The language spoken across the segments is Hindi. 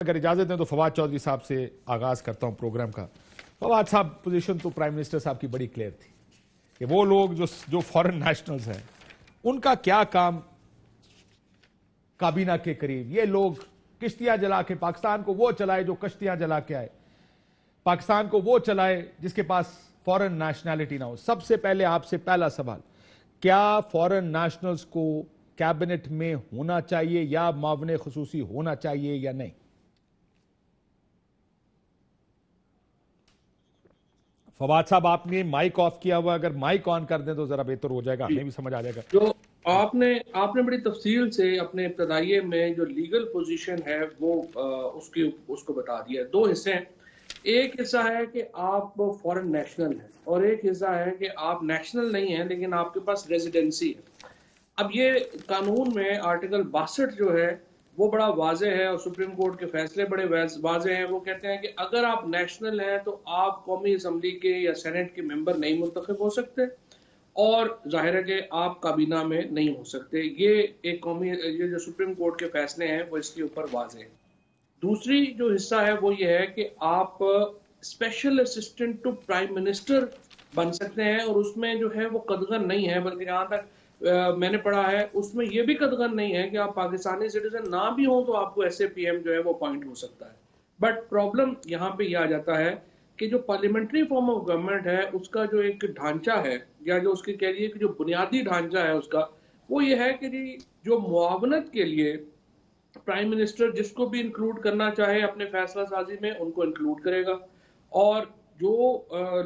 अगर इजाजत दें तो फवाद चौधरी साहब से आगाज करता हूं प्रोग्राम का। फवाद साहब, पोजीशन तो प्राइम मिनिस्टर साहब की बड़ी क्लियर थी कि वो लोग जो फॉरेन नेशनल्स हैं उनका क्या काम काबीना के करीब। ये लोग किश्तियां जला के पाकिस्तान को वो चलाए जो कश्तियां जला के आए, पाकिस्तान को वो चलाए जिसके पास फॉरेन नेशनैलिटी ना हो। सबसे पहले आपसे पहला सवाल, क्या फॉरेन नेशनल्स को कैबिनेट में होना चाहिए या मावने खुसूसी होना चाहिए या नहीं? फवाद साहब, आपने माइक ऑफ किया हुआ, अगर माइक ऑन कर दें तो जरा बेहतर हो जाएगा, हमें भी समझ आ जाएगा। जो आपने बड़ी तफसील से अपने इब्तदाइये में जो लीगल पोजीशन है वो उसको बता दिया है। दो हिस्से हैं, एक हिस्सा है कि आप फॉरेन नेशनल हैं और एक हिस्सा है कि आप नेशनल नहीं हैं लेकिन आपके पास रेजिडेंसी है। अब ये कानून में आर्टिकल 62 जो है वो बड़ा वाजे है और सुप्रीम कोर्ट के फैसले बड़े वाजे हैं। वो कहते हैं कि अगर आप नेशनल हैं तो आप कौमी असम्बली के या सेनेट के मेंबर नहीं मुंतखब हो सकते और जाहिर है कि आप काबीना में नहीं हो सकते। ये जो सुप्रीम कोर्ट के फैसले हैं वो इसके ऊपर वाजे हैं। दूसरी जो हिस्सा है वो ये है कि आप special assistant to prime minister बन सकते हैं और उसमें जो है वो कदगन नहीं है, बल्कि जहां तक मैंने पढ़ा है उसमें यह भी कदगन नहीं है कि आप पाकिस्तानी सिटीजन ना भी हो तो आपको ऐसे पीएम जो है वो अपॉइंट हो सकता है। बट प्रॉब्लम यहाँ पे यह आ जाता है कि जो पार्लियामेंट्री फॉर्म ऑफ गवर्नमेंट है उसका जो एक ढांचा है या जो उसके कह लिए कि जो बुनियादी ढांचा है उसका वो ये है कि जो मुआवनत के लिए प्राइम मिनिस्टर जिसको भी इंक्लूड करना चाहे अपने फैसला साजी में उनको इंक्लूड करेगा और जो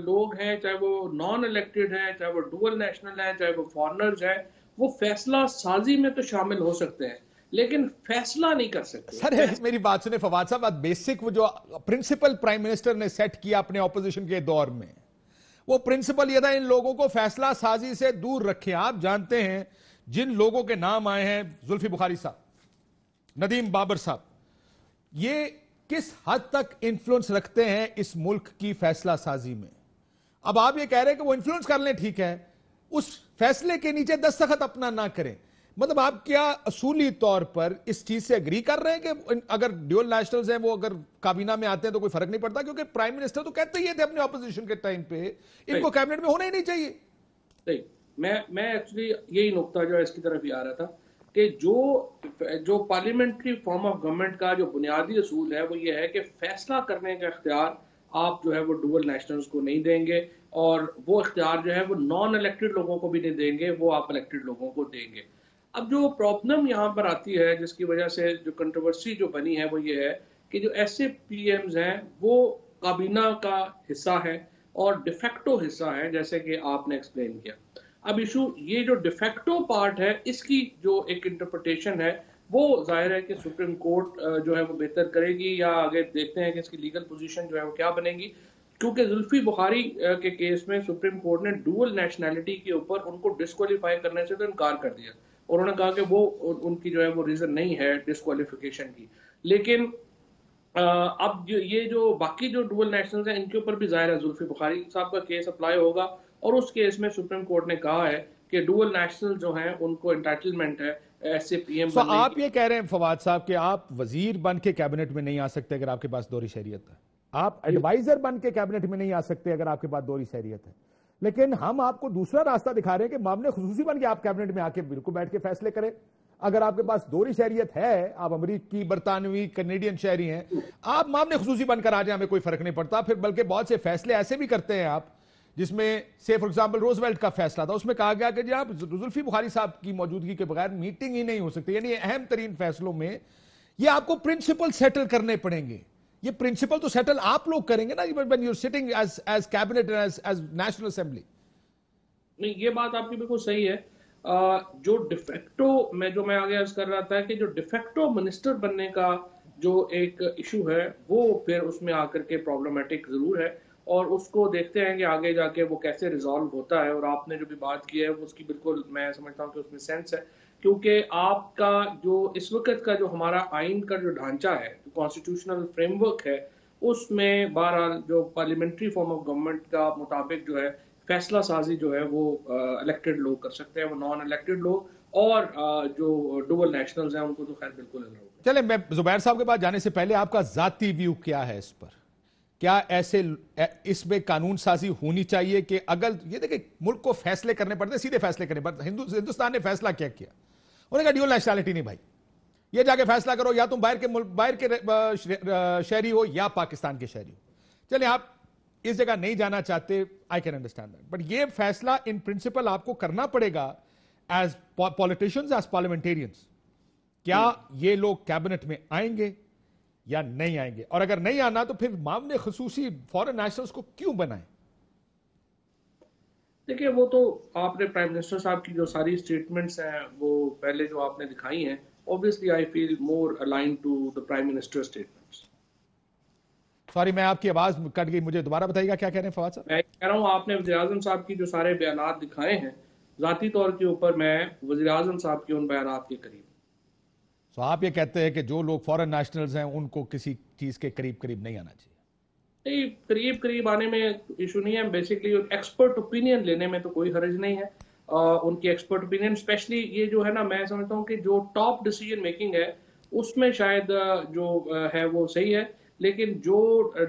लोग हैं चाहे वो नॉन इलेक्टेड हैं, चाहे वो डुअल नेशनल हैं, चाहे वो फॉरेनर्स हैं, वो फैसला साजी में तो शामिल हो सकते हैं लेकिन फैसला नहीं कर सकते। सर मेरी बात सुने फवाद साहब, बेसिक वो जो प्रिंसिपल प्राइम मिनिस्टर ने सेट किया अपने ऑपोजिशन के दौर में, वो प्रिंसिपल ये था इन लोगों को फैसला साजी से दूर रखें। आप जानते हैं जिन लोगों के नाम आए हैं, जुल्फी बुखारी साहब, नदीम बाबर साहब, ये किस हद तक इंफ्लुएंस रखते हैं इस मुल्क की फैसला साजी में। अब आप ये कह रहे हैं कि वो इंफ्लुएंस कर लें, ठीक है, उस फैसले के नीचे दस्तखत अपना ना करें। मतलब आप क्या असूली तौर पर इस चीज से एग्री कर रहे हैं कि अगर ड्यूअल नेशनल्स हैं वो अगर काबीना में आते हैं तो कोई फर्क नहीं पड़ता? क्योंकि प्राइम मिनिस्टर तो कहते ही थे अपने ऑपोजिशन के टाइम पे इनको कैबिनेट में होना ही नहीं चाहिए। नहीं, मैं एक्चुअली यही नुकता जो है इसकी तरफ ही आ रहा था कि जो पार्लियामेंट्री फॉर्म ऑफ गवर्नमेंट का जो बुनियादी असूल है वो ये है कि फैसला करने का इख्तियार आप जो है वो डुअल नेशनल्स को नहीं देंगे और वो इख्तियार जो है वो नॉन इलेक्टेड लोगों को भी नहीं देंगे, वो आप इलेक्टेड लोगों को देंगे। अब जो प्रॉब्लम यहाँ पर आती है जिसकी वजह से जो कंट्रोवर्सी जो बनी है वो ये है कि जो ऐसे पीएम्स हैं वो काबीना का हिस्सा है और डिफेक्टो हिस्सा है, जैसे कि आपने एक्सप्लेन किया। अब इशू ये जो डिफेक्टो पार्ट है इसकी जो एक इंटरप्रिटेशन है वो जाहिर है कि सुप्रीम कोर्ट जो है वो बेहतर करेगी या आगे देखते हैं कि इसकी लीगल पोजीशन जो है वो क्या बनेगी। क्योंकि जुल्फी बुखारी के केस में सुप्रीम कोर्ट ने डुअल नेशनैलिटी के ऊपर उनको डिस्क्वालीफाई करने से तो इनकार कर दिया और उन्होंने कहा कि वो उनकी जो है वो रीजन नहीं है डिस्क्वालिफिकेशन की। लेकिन अब ये जो बाकी जो डुअल नेशनल्स हैं इनके ऊपर भी जाहिर है जुल्फी बुखारी साहब का केस अप्लाई होगा और उस केस में सुप्रीम कोर्ट ने कहा है कि डुअल नेशनल जो हैं उनको एंटाइटलमेंट है ऐसे पीएम बनने आप ये कह रहे हैं फवाद साहब कि आप वजीर बन के कैबिनेट में नहीं आ सकते अगर आपके पास दोहरी शहरियत है, आप एडवाइजर बन के कैबिनेट में नहीं आ सकते अगर आपके पास दोहरी शहरियत है, लेकिन हम आपको दूसरा रास्ता दिखा रहे हैं कि मामले खुसूसी बन के आप कैबिनेट में आके बिल्कुल बैठ के फैसले करें। अगर आपके पास दोहरी शहरियत है, आप अमेरिकी, बरतानवी, कनेडियन शहरी हैं, आप मामले खुसूसी बनकर आ जाए, हमें कोई फर्क नहीं पड़ता। फिर बल्कि बहुत से फैसले ऐसे भी करते हैं आप जिसमें से फॉर एग्जांपल रोजवेल्ट का फैसला था, उसमें कहा गया कि जनाब जुल्फी बुखारी साहब की मौजूदगी के बगैर मीटिंग ही नहीं हो सकती। यानी अहम तरीन फैसलों में ये आपको प्रिंसिपल सेटल करने पड़ेंगे। ये प्रिंसिपल तो सेटल आप लोग करेंगे ना when you are sitting as cabinet as national assembly. नहीं, ये बात आपकी बिल्कुल सही है। जो डिफेक्टो मैं आगे अर्ज कर रहा था कि जो डिफेक्टो मिनिस्टर बनने का जो एक इशू है वो फिर उसमें आकर के प्रॉब्लमेटिक जरूर है और उसको देखते हैं कि आगे जाके वो कैसे रिजॉल्व होता है। और आपने जो भी बात की है वो उसकी बिल्कुल मैं समझता हूँ कि उसमें सेंस है, क्योंकि आपका जो इस वक्त का जो हमारा आइन का जो ढांचा है, जो कॉन्स्टिट्यूशनल फ्रेमवर्क है, उसमें बहरहाल जो पार्लियामेंट्री फॉर्म ऑफ गवर्नमेंट का मुताबिक जो है फैसला साजी जो है वो इलेक्टेड लोग कर सकते हैं, वो नॉन इलेक्टेड लोग और जो डुअल नेशनल्स हैं उनको तो खैर बिल्कुल अलाउ चले, मैं जुबैर साहब के पास जाने से पहले आपका जाती व्यू क्या है इस पर? क्या ऐसे इसमें कानून साजी होनी चाहिए कि अगर ये देखिए मुल्क को फैसले करने पड़ते, सीधे फैसले करने पड़ते, हिंदुस्तान ने फैसला क्या किया? उन्होंने कहा ड्यूल नेशनैलिटी नहीं भाई, ये जाके फैसला करो, या तुम बाहर के शहरी हो या पाकिस्तान के शहरी हो। चलिए, आप इस जगह नहीं जाना चाहते, I can understand that, but ये फैसला इन प्रिंसिपल आपको करना पड़ेगा एज पॉलिटिशियंस, एज पार्लियामेंटेरियंस। क्या ये लोग कैबिनेट में आएंगे या नहीं आएंगे? और अगर नहीं आना तो फिर मामले खसूसी फॉरेन नेशनल्स को क्यों बनाएं? देखिए, वो तो आपने प्राइम मिनिस्टर साहब की जो सारी स्टेटमेंट्स हैं वो पहले जो आपने दिखाई हैं, obviously I feel more align to the prime minister statements. Sorry, मैं आपकी आवाज कट गई, मुझे दोबारा बताइएगा क्या कह रहे हैं फवाद साहब? मैं कह रहा हूँ आपने वज़ीर आज़म साहब की जो सारे बयानात दिखाए हैं, जाती तौर के ऊपर मैं वज़ीर आज़म साहब के उन बयानात के करीब। तो आप ये कहते हैं कि जो लोग फॉरेन नेशनल्स हैं उनको किसी चीज के करीब करीब नहीं आना चाहिए? नहीं, करीब करीब आने में इशू नहीं है, बेसिकली एक्सपर्ट ओपिनियन लेने में तो कोई हर्ज नहीं है। उनकी एक्सपर्ट ओपिनियन, स्पेशली ये जो है ना, मैं समझता हूँ कि जो टॉप डिसीजन मेकिंग है उसमें शायद जो है वो सही है, लेकिन जो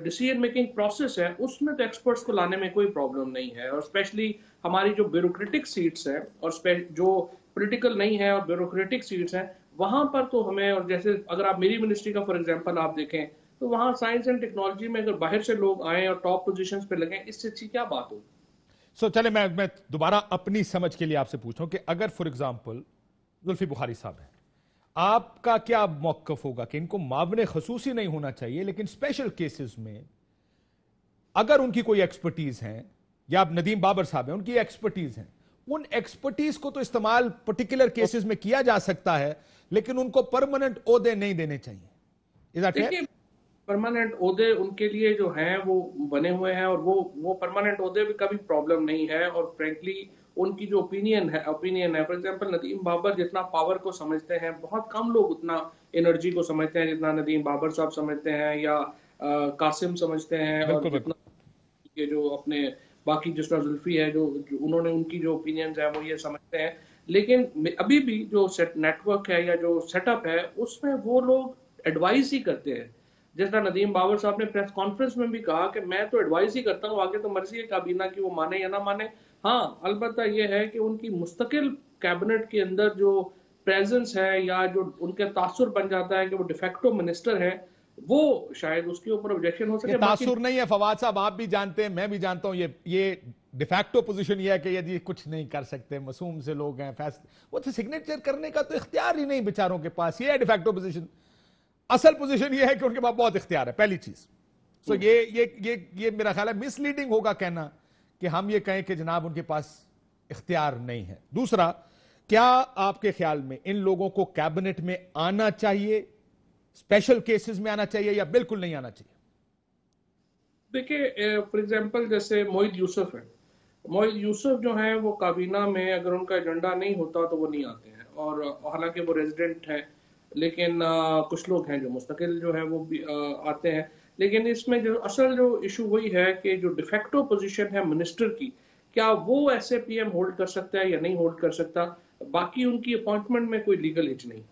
डिसीजन मेकिंग प्रोसेस है उसमें तो एक्सपर्ट्स को लाने में कोई प्रॉब्लम नहीं है। और स्पेशली हमारी जो ब्यूरोक्रेटिक सीट्स हैं और जो पॉलिटिकल नहीं है और ब्यूरोक्रेटिक सीट्स हैं, वहां पर तो हमें, और जैसे अगर आप मेरी मिनिस्ट्री का फॉर एग्जांपल आप देखें तो वहां साइंस एंड टेक्नोलॉजी में अगर बाहर से लोग आए और टॉप पोजीशंस पे लगे, इससे अच्छी क्या बात हो। चले, मैं दोबारा अपनी समझ के लिए आपसे पूछूं कि अगर फॉर एग्जांपल जुल्फी बुखारी साहब हैं, आपका क्या मौकफ होगा कि इनको मामले खसूसी नहीं होना चाहिए, लेकिन स्पेशल केसेस में अगर उनकी कोई एक्सपर्टीज है, या नदीम बाबर साहब हैं उनकी एक्सपर्टीज है, उन एक्सपर्टीज को तो इस्तेमाल पर्टिकुलर केसेस में किया जा सकता है, लेकिन उनको परमानेंट ओहदे नहीं देने चाहिए? Is that fair? परमानेंट ओहदे उनके लिए जो हैं वो बने हुए हैं, और वो परमानेंट ओहदे भी कभी प्रॉब्लम नहीं है। और फ्रेंकली उनकी जो ओपिनियन है फॉर एग्जांपल नदीम बाबर जितना पावर को समझते हैं, बहुत कम लोग उतना एनर्जी को समझते हैं जितना नदीम बाबर साहब समझते हैं, या कासिम समझते हैं, और जितना ये जो अपने बाकी जिस तरह जुल्फी है जो उन्होंने उनकी जो ओपिनियंस है वो ये समझते हैं। लेकिन अभी भी जो नेटवर्क है या जो सेटअप है उसमें वो लोग एडवाइस ही करते हैं। जिस तरह नदीम बाबर साहब ने प्रेस कॉन्फ्रेंस में भी कहा कि मैं तो एडवाइस ही करता हूँ, आगे तो मर्जी है काबीना की वो माने या ना माने। हाँ, अलबत्ता ये है कि उनकी मुस्तकिल कैबिनेट के अंदर जो प्रेजेंस है या जो उनके तासुर बन जाता है कि वो डिफेक्टो मिनिस्टर है, वो शायद उसके ऊपर ऑब्जेक्शन हो सके। तासुर नहीं है फवाद साहब, आप भी जानते हैं, मैं भी जानता हूं, ये डिफैक्टो पोजीशन ये है कि यदि कुछ नहीं कर सकते, मासूम से लोग हैं, वो तो सिग्नेचर करने का तो इख्तियार ही नहीं बेचारों के पास, ये है डिफैक्टो पोजीशन। असल पोजीशन ये है कि उनके पास बहुत इख्तियार है, पहली चीज। सो ये मेरा ख्याल है मिसलीडिंग होगा कहना कि हम ये कहें कि जनाब उनके पास इख्तियार नहीं है। दूसरा, क्या आपके ख्याल में इन लोगों को कैबिनेट में आना चाहिए, स्पेशल केसेस में आना चाहिए, या बिल्कुल नहीं आना चाहिए? देखिए, फॉर एग्जांपल जैसे मोहित यूसुफ है, मोहित यूसुफ जो है वो काबीना में अगर उनका एजेंडा नहीं होता तो वो नहीं आते हैं, और हालांकि वो रेजिडेंट है, लेकिन कुछ लोग हैं जो मुस्तकिल जो है वो भी आते हैं। लेकिन इसमें जो असल जो इशू वही है कि जो डिफेक्टो पोजीशन है मिनिस्टर की, क्या वो ऐसे पीएम होल्ड कर सकता है या नहीं होल्ड कर सकता, बाकी उनकी अपॉइंटमेंट में कोई लीगल एज नहीं।